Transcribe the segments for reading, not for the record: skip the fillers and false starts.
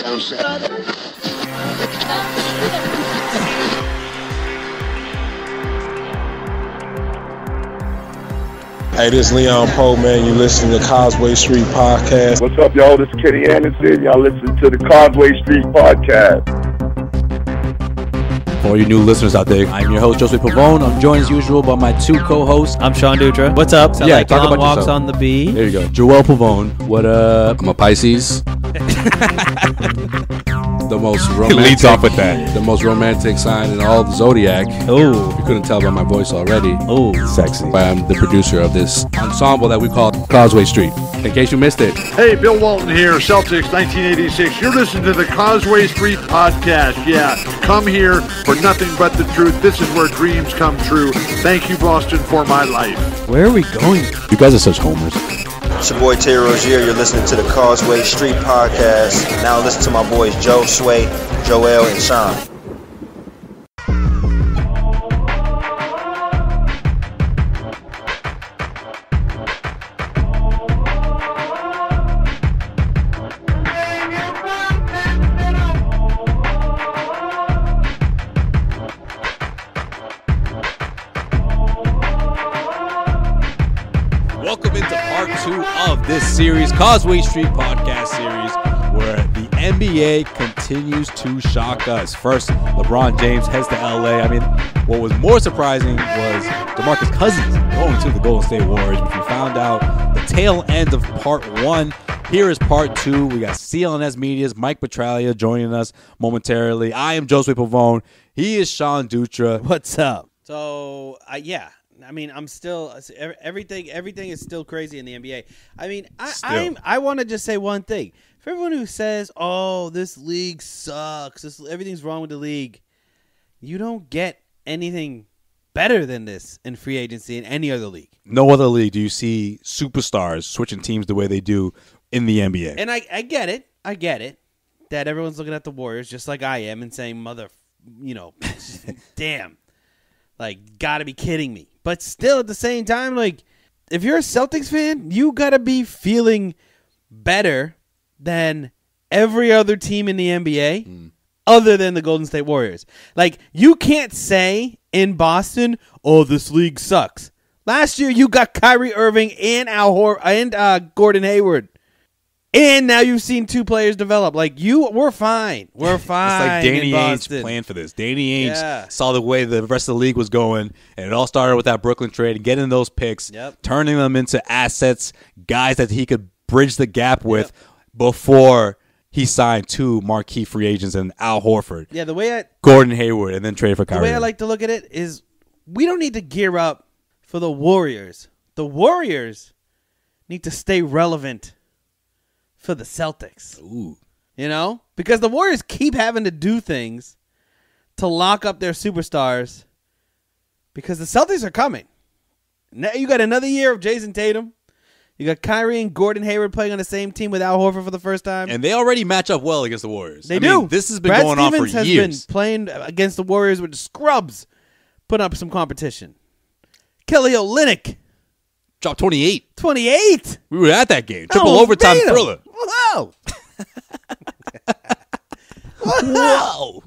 Hey, this is Leon Poe, man. You listening to Causeway Street Podcast. What's up, y'all? This is Kenny Anderson. Y'all listen to the Causeway Street Podcast. For all you new listeners out there, I'm your host, Joseph Pavone. I'm joined as usual by my two co-hosts. I'm Sean Dutra. What's up? Yeah, like talk about walks yourself. on the B. There you go. Joel Pavone. What up? I'm a Pisces. The most romantic. Leads off with that. The most romantic sign in all of the zodiac. Oh, You couldn't tell by my voice already. oh, Sexy. But I'm the producer of this ensemble that we call Causeway Street. In case you missed it. Hey, Bill Walton here, Celtics 1986. You're listening to the Causeway Street Podcast. Yeah, come here for nothing but the truth. This is where dreams come true. Thank you, Boston, for my life. where are we going? You guys are such homers. It's your boy Terry Rozier. You're listening to the Causeway Street Podcast. Now listen to my boys Joe, Sway, Joel, and Sean. Welcome into part 2 of this series, Causeway Street Podcast series, where the NBA continues to shock us. First, LeBron James heads to LA. I mean, what was more surprising was DeMarcus Cousins going to the Golden State Warriors, which we found out the tail end of part 1. Here is part 2. We got CLNS Media's Mike Petraglia joining us momentarily. I am Joseph Pavone. He is Sean Dutra. What's up? So, yeah. I mean, I'm still everything is still crazy in the NBA. I mean, I want to just say one thing. For everyone who says, "Oh, this league sucks. Everything's wrong with the league." You don't get anything better than this in free agency in any other league. No other league do you see superstars switching teams the way they do in the NBA. And I get it. I get it that everyone's looking at the Warriors just like I am and saying, damn. Like, gotta be kidding me. But still, at the same time, like, if you're a Celtics fan, you gotta be feeling better than every other team in the NBA other than the Golden State Warriors. Like, you can't say in Boston, "Oh, this league sucks." Last year, you got Kyrie Irving and Gordon Hayward. And now you've seen two players develop. Like, we're fine. We're fine. It's like Danny Ainge planned for this. Danny Ainge saw the way the rest of the league was going, and it all started with that Brooklyn trade and getting those picks, turning them into assets, guys that he could bridge the gap with before he signed two marquee free agents and Al Horford. Yeah, the way Gordon Hayward, and then trade for Kyrie. The way I like to look at it is we don't need to gear up for the Warriors. The Warriors need to stay relevant for the Celtics. Ooh. You know? Because the Warriors keep having to do things to lock up their superstars because the Celtics are coming. Now you got another year of Jason Tatum. You got Kyrie and Gordon Hayward playing on the same team with Al Horford for the first time. And they already match up well against the Warriors. They do. This has been Brad going Stevens on for years. has been playing against the Warriors with the scrubs, putting up some competition. Kelly Olynyk. Dropped 28. 28? We were at that game. Triple overtime thriller. Whoa. Whoa.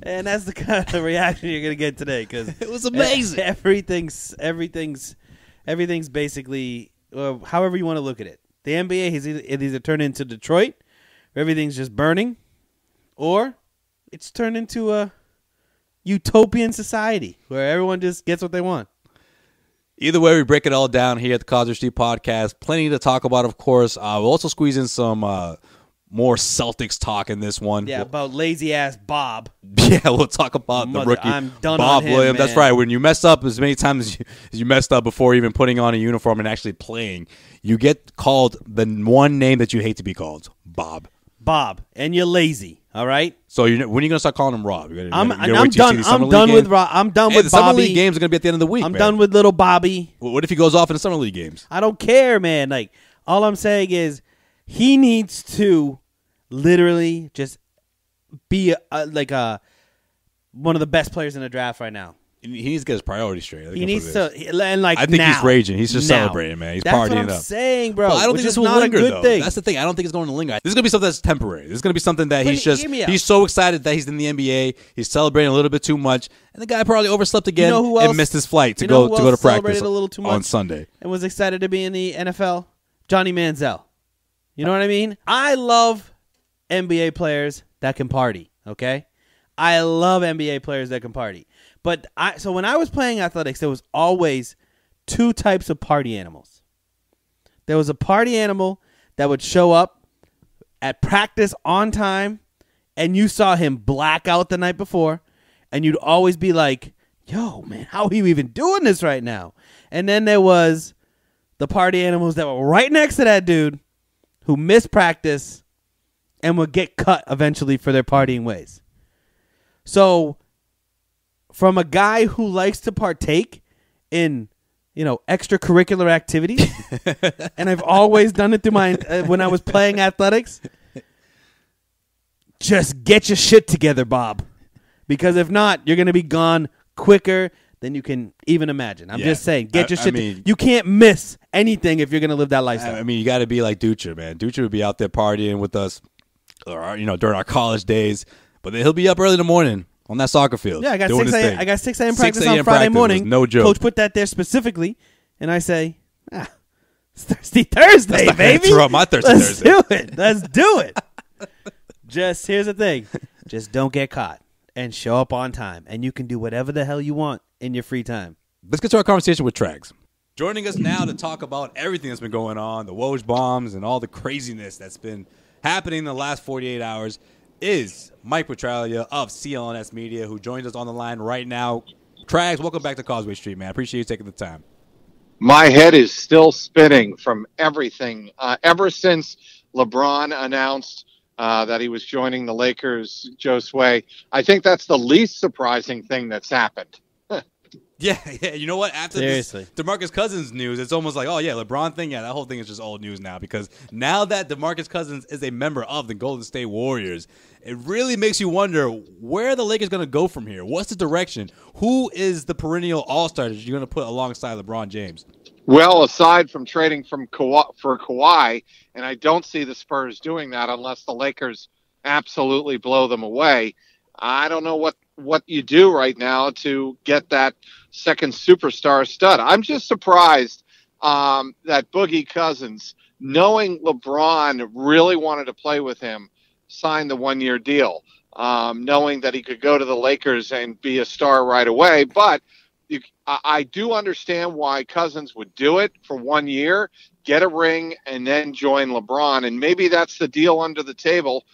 And that's the kind of reaction you're going to get today because it was amazing. Everything's basically, however you want to look at it. The NBA has either turned into Detroit, where everything's just burning, or it's turned into a utopian society where everyone just gets what they want. Either way, we break it all down here at the Causeway Street Podcast. Plenty to talk about, of course. We'll also squeeze in some more Celtics talk in this one. Yeah, about lazy-ass Bob. Yeah, we'll talk about the rookie I'm done Bob on him, Williams. man. That's right. When you mess up as many times as you messed up before even putting on a uniform and actually playing, you get called the one name that you hate to be called, Bob. Bob, and you're lazy. All right. So when are you gonna start calling him Rob? I'm done. I'm done with Rob. I'm done with the Bobby. Summer League games are gonna be at the end of the week. I'm done with little Bobby. Well, what if he goes off in the Summer League games? I don't care, man. Like, all I'm saying is he needs to literally just be one of the best players in the draft right now. He needs to get his priorities straight. He needs to, and like I think now, he's raging. He's just now. celebrating, man. He's That's partying what I'm up. saying, bro. But I don't think this will not linger, a good though. thing. That's the thing. I don't think it's going to linger. This is going to be something that's temporary. This is going to be something that But he's so excited that he's in the NBA. He's celebrating a little bit too much, and the guy probably overslept again and missed his flight to go to practice a little too much on Sunday and was excited to be in the NFL. Johnny Manziel. You know what I mean? I love NBA players that can party. Okay, I love NBA players that can party. But so when I was playing athletics, there was always two types of party animals. There was a party animal that would show up at practice on time, and you saw him black out the night before, and you'd always be like, yo, man, how are you even doing this right now? And then there was the party animals that were right next to that dude who missed practice and would get cut eventually for their partying ways. So from a guy who likes to partake in, extracurricular activities, and I've always done it through my when I was playing athletics, just get your shit together, Bob, because if not, you're going to be gone quicker than you can even imagine. I'm just saying, get your shit. You can't miss anything if you're going to live that lifestyle. I mean, you got to be like Dutra, man. Dutra would be out there partying with us, during our college days, but then he'll be up early in the morning on that soccer field. Yeah, I got 6 a.m. practice 6 a.m. on Friday morning. No joke. Coach put that there specifically, and I say, it's Thirsty Thursday, baby. Throw out my Thursday. Let's do it. Just here's the thing: just don't get caught and show up on time, and you can do whatever the hell you want in your free time. Let's get to our conversation with Trags. Joining us now to talk about everything that's been going on, the Woj bombs, and all the craziness that's been happening in the last 48 hours is Mike Petraglia of CLNS Media, who joins us on the line right now. Trags, welcome back to Causeway Street, man. I appreciate you taking the time. My head is still spinning from everything. Ever since LeBron announced that he was joining the Lakers, Joe Sway, I think that's the least surprising thing that's happened. Yeah, you know what? After Seriously. this DeMarcus Cousins news, it's almost like, oh, yeah, LeBron thing, that whole thing is just old news now, because now that DeMarcus Cousins is a member of the Golden State Warriors, it really makes you wonder, where are the Lakers going to go from here? What's the direction? Who is the perennial all-star that you're going to put alongside LeBron James? Well, aside from trading for Kawhi, and I don't see the Spurs doing that unless the Lakers absolutely blow them away, I don't know what you do right now to get that second superstar stud. I'm just surprised that Boogie Cousins, knowing LeBron really wanted to play with him, signed the 1-year deal, knowing that he could go to the Lakers and be a star right away. But I do understand why Cousins would do it for 1 year, get a ring, and then join LeBron. And maybe that's the deal under the table.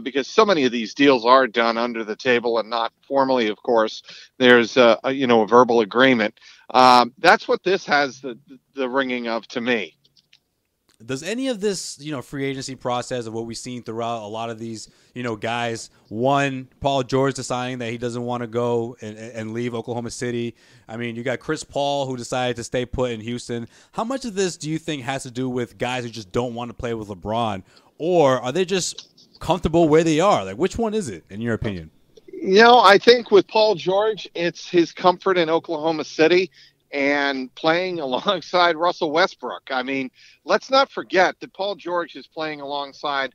Because so many of these deals are done under the table and not formally, of course. There's a verbal agreement. That's what this has the ringing of to me. Does any of this, free agency process of what we've seen throughout a lot of these, guys, one, Paul George deciding that he doesn't want to go and leave Oklahoma City. I mean, you got Chris Paul who decided to stay put in Houston. How much of this do you think has to do with guys who just don't want to play with LeBron? Or are they just comfortable where they are? Like, which one is it, in your opinion? I think with Paul George, it's his comfort in Oklahoma City and playing alongside Russell Westbrook. I mean, let's not forget that Paul George is playing alongside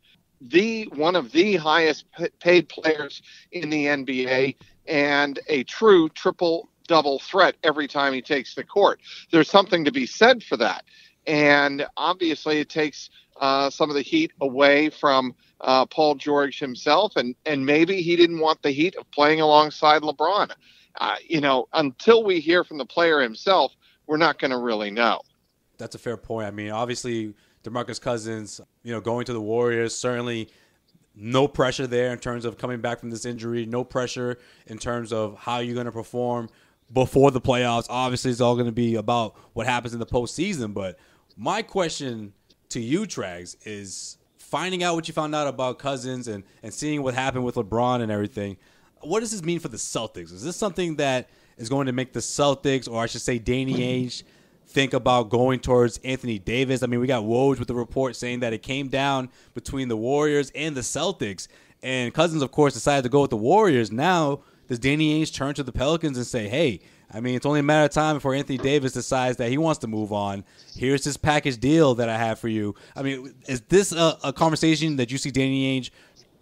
one of the highest paid players in the NBA and a true triple-double threat every time he takes the court. There's something to be said for that. And obviously it takes some of the heat away from Paul George himself, and maybe he didn't want the heat of playing alongside LeBron. Until we hear from the player himself, we're not going to really know. That's a fair point. I mean, obviously, DeMarcus Cousins, going to the Warriors, certainly no pressure there in terms of coming back from this injury, no pressure in terms of how you're going to perform before the playoffs. Obviously, it's all going to be about what happens in the postseason. But my question to you, Trags, is finding out what you found out about Cousins and seeing what happened with LeBron and everything. What does this mean for the Celtics? Is this something that is going to make the Celtics, or I should say Danny Ainge, think about going towards Anthony Davis? I mean, we got Woj with the report saying that it came down between the Warriors and the Celtics, and Cousins, of course, decided to go with the Warriors. Now does Danny Ainge turn to the Pelicans and say, hey, I mean, it's only a matter of time before Anthony Davis decides that he wants to move on. Here's this package deal that I have for you. I mean, is this a conversation that you see Danny Ainge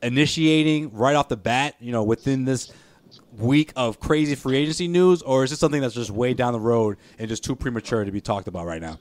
initiating right off the bat, within this week of crazy free agency news, or is this something that's just way down the road and just too premature to be talked about right now?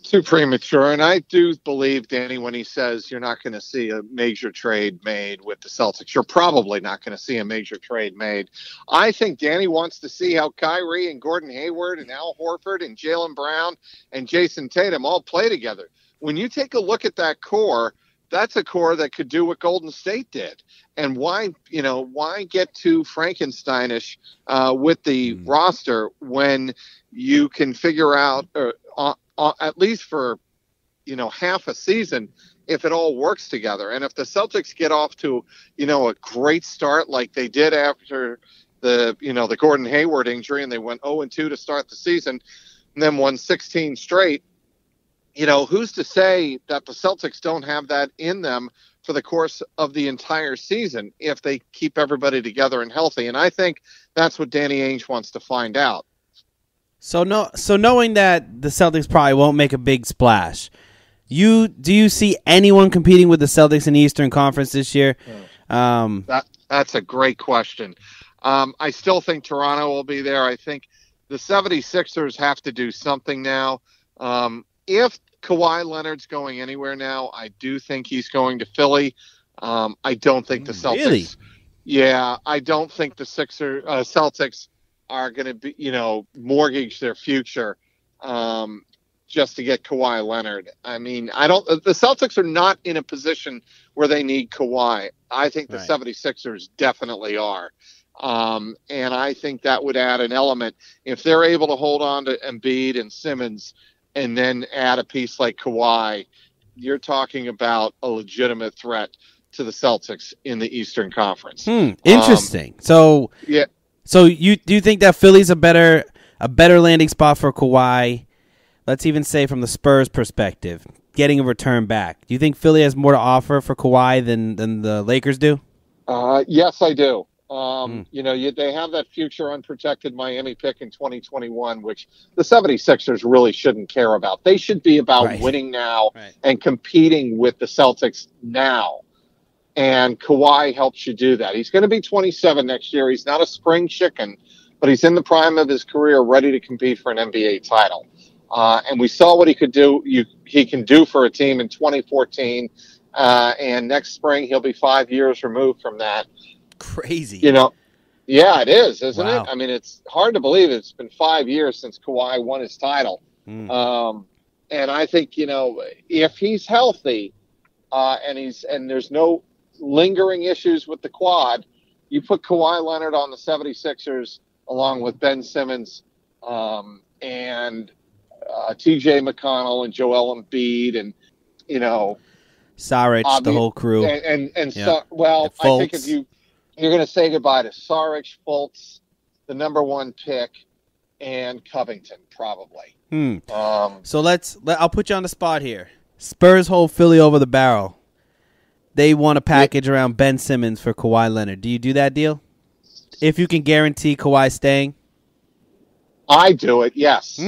Too premature, and I do believe Danny when he says you're not going to see a major trade made with the Celtics. You're probably not going to see a major trade made. I think Danny wants to see how Kyrie and Gordon Hayward and Al Horford and Jaylen Brown and Jason Tatum all play together. When you take a look at that core, that's a core that could do what Golden State did. And why get too Frankensteinish with the roster when you can figure out at least for, half a season, if it all works together. And if the Celtics get off to, a great start like they did after the Gordon Hayward injury, and they went 0-2 to start the season and then won 16 straight, who's to say that the Celtics don't have that in them for the course of the entire season if they keep everybody together and healthy? And I think that's what Danny Ainge wants to find out. So knowing that the Celtics probably won't make a big splash, do you see anyone competing with the Celtics in the Eastern Conference this year? That's a great question. I still think Toronto will be there. I think the 76ers have to do something now. If Kawhi Leonard's going anywhere now, I do think he's going to Philly. I don't think the Celtics. Really? Yeah, I don't think the Celtics are going to be, mortgage their future just to get Kawhi Leonard. I mean, the Celtics are not in a position where they need Kawhi. I think the 76ers definitely are. And I think that would add an element. If they're able to hold on to Embiid and Simmons and then add a piece like Kawhi, you're talking about a legitimate threat to the Celtics in the Eastern Conference. Interesting. So do you think that Philly's a better landing spot for Kawhi? Let's even say from the Spurs perspective, getting a return back. Do you think Philly has more to offer for Kawhi than the Lakers do? Yes, I do. They have that future unprotected Miami pick in 2021, which the 76ers really shouldn't care about. They should be about winning now and competing with the Celtics now. And Kawhi helps you do that. He's going to be 27 next year. He's not a spring chicken, but he's in the prime of his career, ready to compete for an NBA title. And we saw what he could do. He can do for a team in 2014. And next spring, he'll be 5 years removed from that. Crazy. Yeah, it is, isn't Wow. it? I mean, it's hard to believe it's been 5 years since Kawhi won his title. And I think, if he's healthy and there's no lingering issues with the quad, you put Kawhi Leonard on the 76ers along with Ben Simmons and TJ McConnell and Joel Embiid and, Saric, the whole crew. I think if you're going to say goodbye to Saric, Fultz, the number one pick, and Covington, probably. So I'll put you on the spot here. Spurs hold Philly over the barrel. They want a package around Ben Simmons for Kawhi Leonard. Do you do that deal? If you can guarantee Kawhi staying? I do it, yes.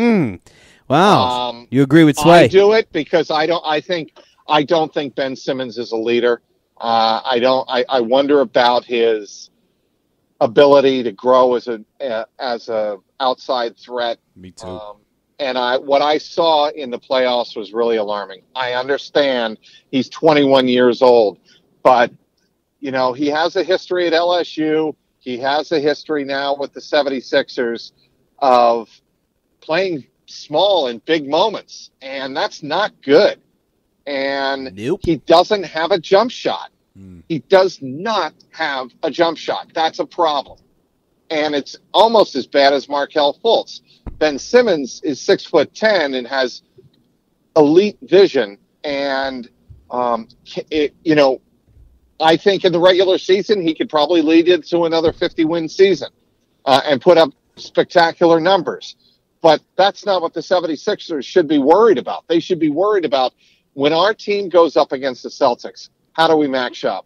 Wow. You agree with Sway? I do it because I don't think Ben Simmons is a leader. I wonder about his ability to grow as a outside threat. Me too. And what I saw in the playoffs was really alarming. I understand he's 21 years old, but he has a history at LSU. He has a history now with the 76ers of playing small in big moments, and that's not good. And He doesn't have a jump shot. He does not have a jump shot. That's a problem. And it's almost as bad as Markelle Fultz. Ben Simmons is 6'10" and has elite vision. And, I think in the regular season, he could probably lead it to another 50-win season and put up spectacular numbers. But that's not what the 76ers should be worried about. They should be worried about when our team goes up against the Celtics, how do we match up?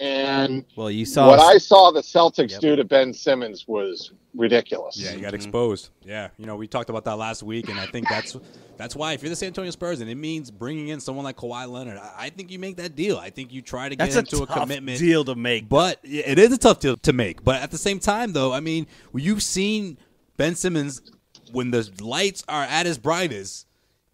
And well, you saw what I saw the Celtics do to Ben Simmons was ridiculous. Yeah, he got exposed. Yeah, we talked about that last week, and I think that's why if you're the San Antonio Spurs and it means bringing in someone like Kawhi Leonard, I think you make that deal. I think you try to get into a commitment. Deal to make, but it is a tough deal to make. But at the same time, though, I mean, you've seen Ben Simmons when the lights are at his brightest.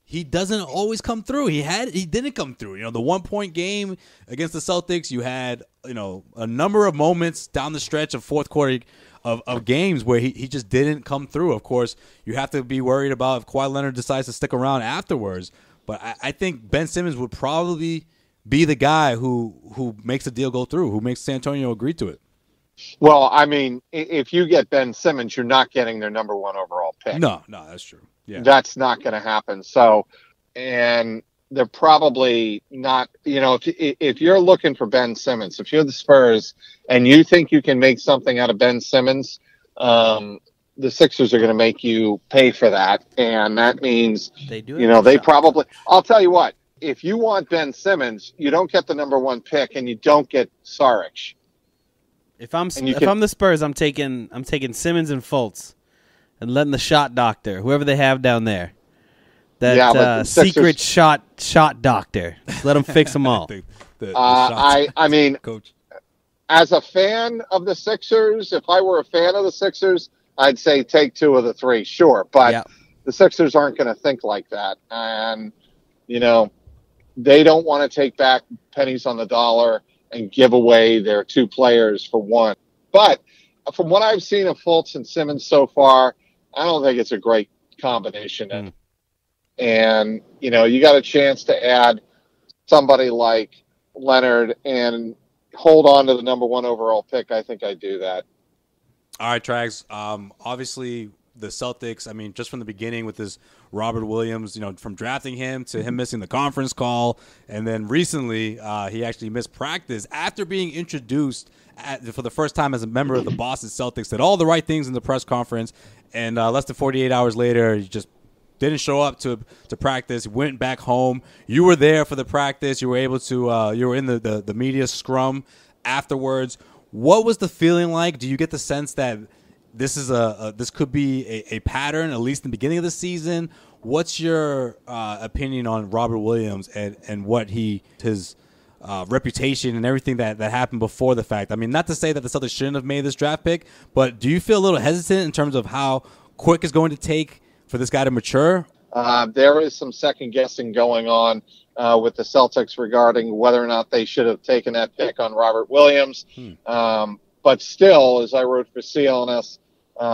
He doesn't always come through. He didn't come through. The 1-point game against the Celtics, you had, a number of moments down the stretch of fourth quarter of games where he just didn't come through. Of course, you have to be worried about if Kawhi Leonard decides to stick around afterwards. But I think Ben Simmons would probably be the guy who makes the deal go through, who makes San Antonio agree to it. Well, I mean, if you get Ben Simmons, you're not getting their number 1 overall pick. No, that's true. Yeah. That's not going to happen. So, and they're probably not, if you're looking for Ben Simmons, if you're the Spurs and you think you can make something out of Ben Simmons, the Sixers are going to make you pay for that. And that means, they probably, I'll tell you what, if you want Ben Simmons, you don't get the number 1 pick and you don't get Saric. If I'm the Spurs, I'm taking Simmons and Fultz and letting the shot doctor, whoever they have down there, that secret shot doctor, let them fix them all. I mean, coach, as a fan of the Sixers, if I were a fan of the Sixers, I'd say take 2 of the 3, sure. But the Sixers aren't going to think like that. And, they don't want to take back pennies on the dollar and give away their 2 players for 1. But from what I've seen of Fultz and Simmons so far, I don't think it's a great combination. And, you got a chance to add somebody like Leonard and hold on to the number 1 overall pick. I think I'd do that. All right, Trags. Obviously, the Celtics, I mean, just from the beginning with this Robert Williams, from drafting him to him missing the conference call, and then recently he actually missed practice after being introduced for the first time as a member of the Boston Celtics, did all the right things in the press conference, and less than 48 hours later, he just didn't show up to practice. He went back home. You were there for the practice. You were able to you were in the media scrum afterwards. What was the feeling like? Do you get the sense that this is this could be a pattern, at least in the beginning of the season? What's your opinion on Robert Williams and what his reputation and everything that happened before the fact? I mean, not to say that the Celtics shouldn't have made this draft pick, but do you feel a little hesitant in terms of how quick it's going to take for this guy to mature? There is some second guessing going on with the Celtics regarding whether or not they should have taken that pick on Robert Williams. But still, as I wrote for CLNS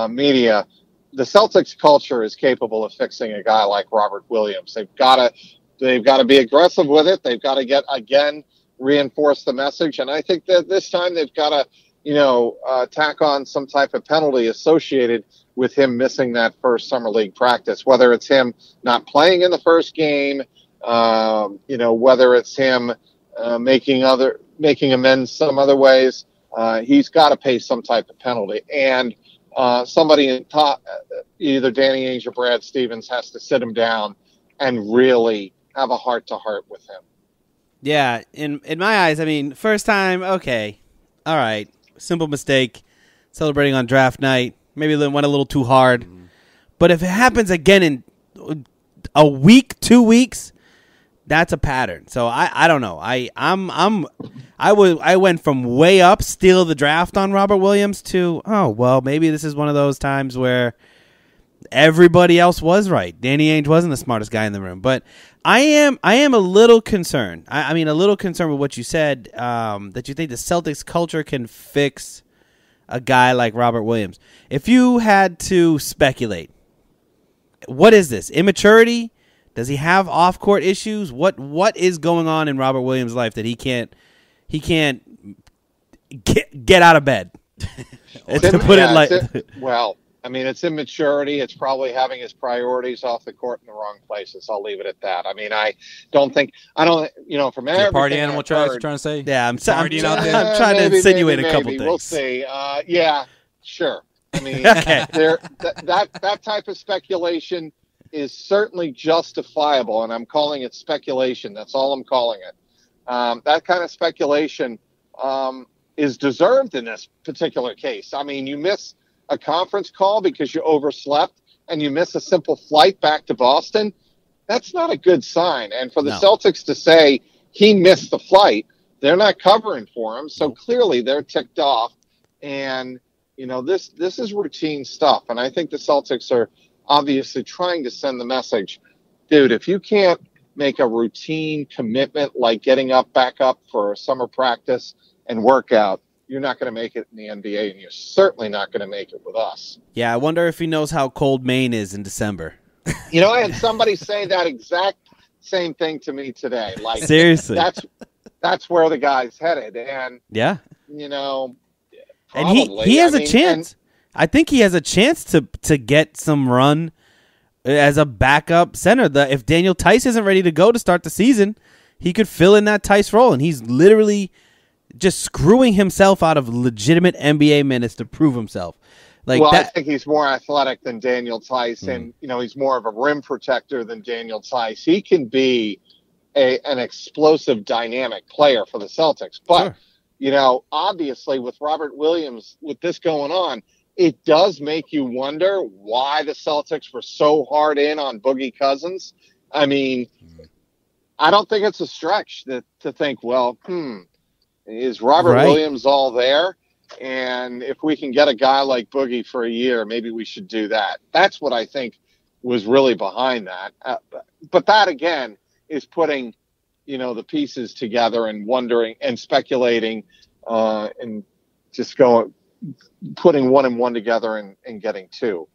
Media, the Celtics culture is capable of fixing a guy like Robert Williams. They've got to be aggressive with it. They've got to reinforce the message. And I think that this time they've got to, tack on some type of penalty associated with him missing that first summer league practice, whether it's him not playing in the first game, whether it's him making amends some other ways. He's got to pay some type of penalty. And somebody in top, either Danny Ainge or Brad Stevens, has to sit him down and really have a heart-to-heart with him. Yeah, in my eyes, I mean, first time, okay, all right, simple mistake, celebrating on draft night, maybe went a little too hard. But if it happens again in a week, 2 weeks, that's a pattern. So I don't know. I went from way up, steal the draft on Robert Williams to, oh, well, maybe this is one of those times where everybody else was right. Danny Ainge wasn't the smartest guy in the room. But I am a little concerned. I mean, a little concerned with what you said, that you think the Celtics culture can fix a guy like Robert Williams. If you had to speculate, what is this? Immaturity? Does he have off-court issues? What is going on in Robert Williams' life that he can't get out of bed? To put it like, well, I mean, it's immaturity. It's probably having his priorities off the court in the wrong places. I'll leave it at that. I mean, from everything party animal I've trying heard, to say, yeah, I'm partying out there. I'm trying to insinuate a couple things. We'll see. Yeah, sure. I mean, Okay. that type of speculation is certainly justifiable, and I'm calling it speculation. That's all I'm calling it. That kind of speculation is deserved in this particular case. I mean, you miss a conference call because you overslept and you miss a simple flight back to Boston. That's not a good sign. And for the Celtics to say he missed the flight, they're not covering for him. So clearly they're ticked off. And, this is routine stuff. And I think the Celtics are obviously trying to send the message, dude, if you can't make a routine commitment like getting back up for a summer practice and workout, you're not going to make it in the NBA, and you're certainly not going to make it with us. Yeah, I wonder if he knows how cold Maine is in December. I had somebody say that exact same thing to me today. Like, seriously, that's where the guy's headed, and yeah, probably. And he has a chance. I think he has a chance to get some run as a backup center. If Daniel Tice isn't ready to go to start the season, he could fill in that Tice role, and he's literally just screwing himself out of legitimate NBA minutes to prove himself. I think he's more athletic than Daniel Tice, and he's more of a rim protector than Daniel Tice. He can be an explosive, dynamic player for the Celtics. But obviously, with Robert Williams, with this going on, it does make you wonder why the Celtics were so hard in on Boogie Cousins. I mean, I don't think it's a stretch to think, is Robert Williams all there? And if we can get a guy like Boogie for a year, maybe we should do that. That's what I think was really behind that. But that, again, is putting, the pieces together and wondering and speculating and just putting one and one together and getting two.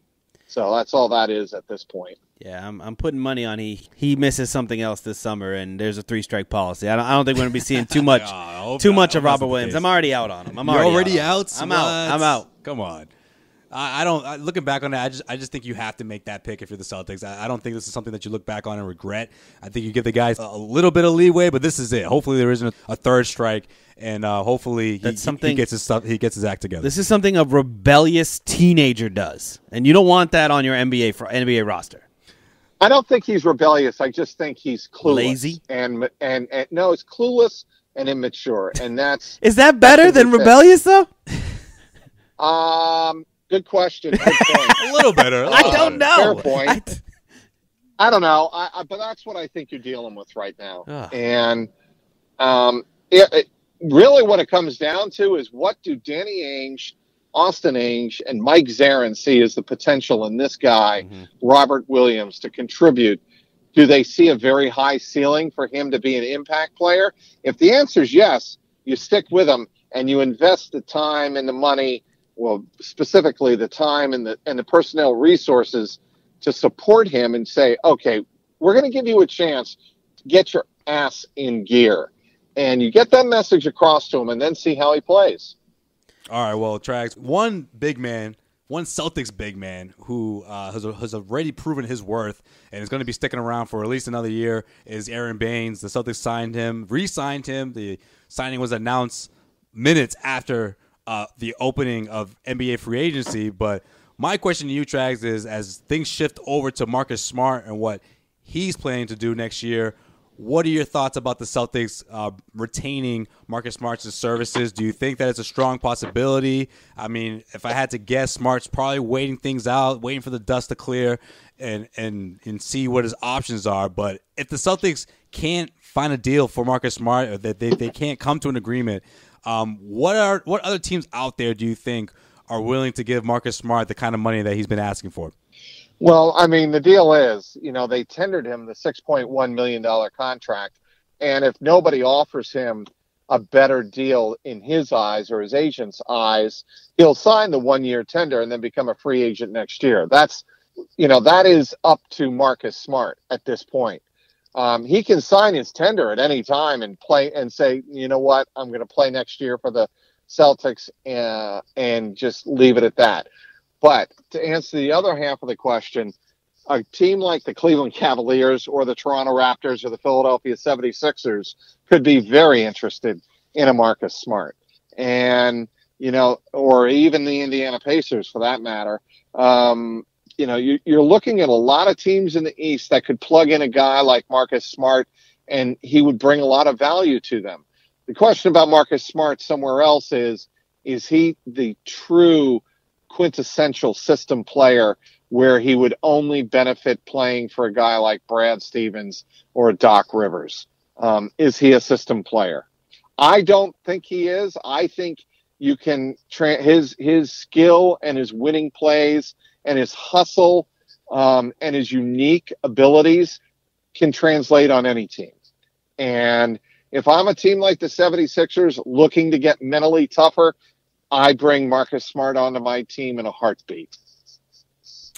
So that's all that is at this point. Yeah, I'm putting money on he misses something else this summer, and there's a 3-strike policy. I don't think we're going to be seeing too much of Robert Williams. I'm already out on him. You're already out? I'm out. Come on. I don't. Looking back on that, I just think you have to make that pick if you're the Celtics. I don't think this is something that you look back on and regret. I think you give the guys a little bit of leeway, but this is it. Hopefully there isn't a third strike, and hopefully he gets his stuff. He gets his act together. This is something a rebellious teenager does, and you don't want that on your NBA roster. I don't think he's rebellious. I just think he's clueless. Lazy? And no, it's clueless and immature. And is that better than rebellious, though? Good question. Good point. A little better. I don't know. Fair point. I don't know. But that's what I think you're dealing with right now. And really what it comes down to is, what do Danny Ainge, Austin Ainge, and Mike Zarin see as the potential in this guy, Robert Williams, to contribute? Do they see a very high ceiling for him to be an impact player? If the answer is yes, you stick with him and you invest the time and the money, well, specifically the time and the personnel resources to support him and say, okay, we're going to give you a chance to get your ass in gear. And you get that message across to him and then see how he plays. All right, well, Trags, one Celtics big man who has already proven his worth and is going to be sticking around for at least another year is Aaron Baines. The Celtics re-signed him. The signing was announced minutes after the opening of NBA free agency. But my question to you, Trags, is as things shift over to Marcus Smart and what he's planning to do next year, what are your thoughts about the Celtics retaining Marcus Smart's services? Do you think that it's a strong possibility? I mean, if I had to guess, Smart's probably waiting things out, waiting for the dust to clear and see what his options are. But if the Celtics can't find a deal for Marcus Smart, or that they can't come to an agreement, what other teams out there do you think are willing to give Marcus Smart the kind of money that he's been asking for? Well, I mean, the deal is, they tendered him the $6.1 million contract. And if nobody offers him a better deal in his eyes or his agent's eyes, he'll sign the 1-year tender and then become a free agent next year. That is up to Marcus Smart at this point. He can sign his tender at any time and play and say, you know what, I'm going to play next year for the Celtics and just leave it at that. But to answer the other half of the question, a team like the Cleveland Cavaliers or the Toronto Raptors or the Philadelphia 76ers could be very interested in a Marcus Smart. And, or even the Indiana Pacers for that matter. You're looking at a lot of teams in the East that could plug in a guy like Marcus Smart, and he would bring a lot of value to them. The question about Marcus Smart somewhere else is he the true quintessential system player where he would only benefit playing for a guy like Brad Stevens or Doc Rivers? Is he a system player? I don't think he is. I think you can his skill and his winning plays and his hustle and his unique abilities can translate on any team. And if I'm a team like the 76ers looking to get mentally tougher, I bring Marcus Smart onto my team in a heartbeat.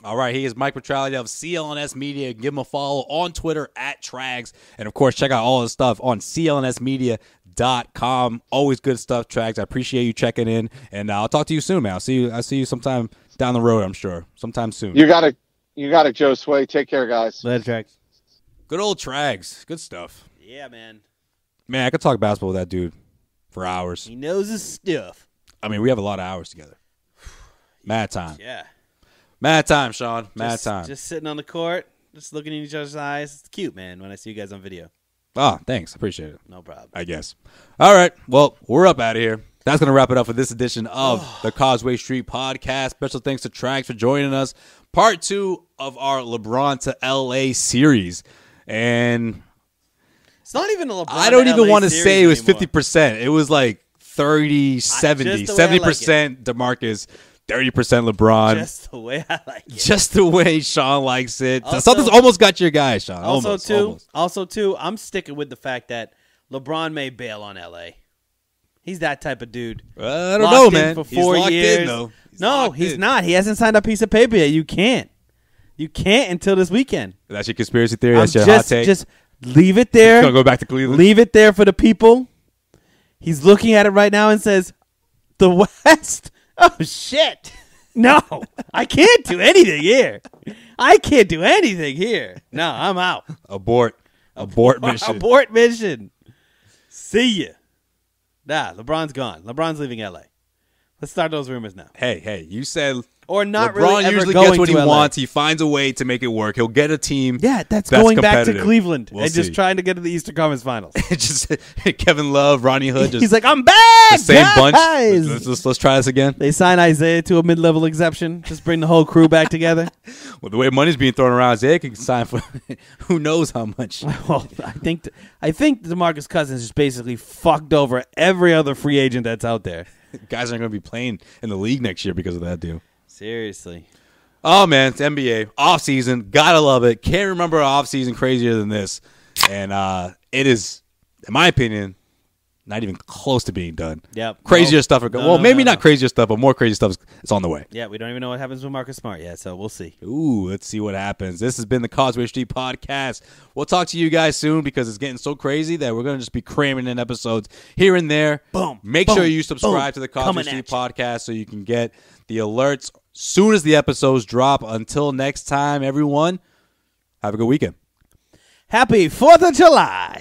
All right, he is Mike Petraglia of CLNS Media. Give him a follow on Twitter at Trags. And, of course, check out all his stuff on clnsmedia.com. Always good stuff, Trags. I appreciate you checking in. And I'll talk to you soon, man. I'll see you sometime down the road, I'm sure. Sometime soon. You got it, Joe Sway. Take care, guys. Later, Trags. Good old Trags. Good stuff. Yeah, man. Man, I could talk basketball with that dude for hours. He knows his stuff. I mean, we have a lot of hours together. Mad time. Yeah. Mad time, Sean. Mad time. Just sitting on the court, just looking in each other's eyes. It's cute, man, when I see you guys on video. Oh, thanks. Appreciate it. No problem. I guess. All right. Well, we're up out of here. That's going to wrap it up for this edition of the Causeway Street Podcast. Special thanks to Trags for joining us. Part 2 of our LeBron to LA series. And it's not even a LeBron I don't even want to say it was anymore. 50%. It was like 30, 70. 70% DeMarcus. 30% LeBron. Just the way I like it. Just the way Sean likes it. Also, Something's almost got your guy, Sean. Almost. Also, I'm sticking with the fact that LeBron may bail on LA. He's that type of dude. I don't know, man. For 4 years. He's locked in, though. No, he's not. He hasn't signed a piece of paper yet. You can't. You can't until this weekend. That's your conspiracy theory? That's your hot take? Just leave it there. He's going to go back to Cleveland? Leave it there for the people. He's looking at it right now and says, the West... Oh, shit. No, I can't do anything here. No, I'm out. Abort mission. Abort mission. See ya. Nah, LeBron's gone. LeBron's leaving LA. Let's start those rumors now. Hey, you said or not LeBron really ever usually going gets what to he LA. wants. He finds a way to make it work. He'll get a team. Yeah, that's going back to competitive. Cleveland We'll and just see. trying to get to the Eastern Conference Finals. Just Kevin Love, Ronnie Hood. Just He's like, I'm back, the same guys. bunch. Let's try this again. They sign Isaiah to a mid-level exception. Just bring the whole crew back together. Well, the way money's being thrown around, Isaiah can sign for who knows how much. Well, I think DeMarcus Cousins just basically fucked over every other free agent that's out there. Guys aren't going to be playing in the league next year because of that deal. Seriously. Oh, man, it's NBA. Off-season. Gotta love it. Can't remember an off-season crazier than this. And it is, in my opinion, not even close to being done. Yep. Crazier stuff. Maybe not crazier stuff, but more crazy stuff is on the way. Yeah, we don't even know what happens with Marcus Smart yet, so we'll see. Ooh, let's see what happens. This has been the Causeway Street Podcast. We'll talk to you guys soon because it's getting so crazy that we're going to just be cramming in episodes here and there. Boom. Make sure you subscribe to the Causeway Street Podcast so you can get the alerts soon as the episodes drop. Until next time, everyone, have a good weekend. Happy 4th of July.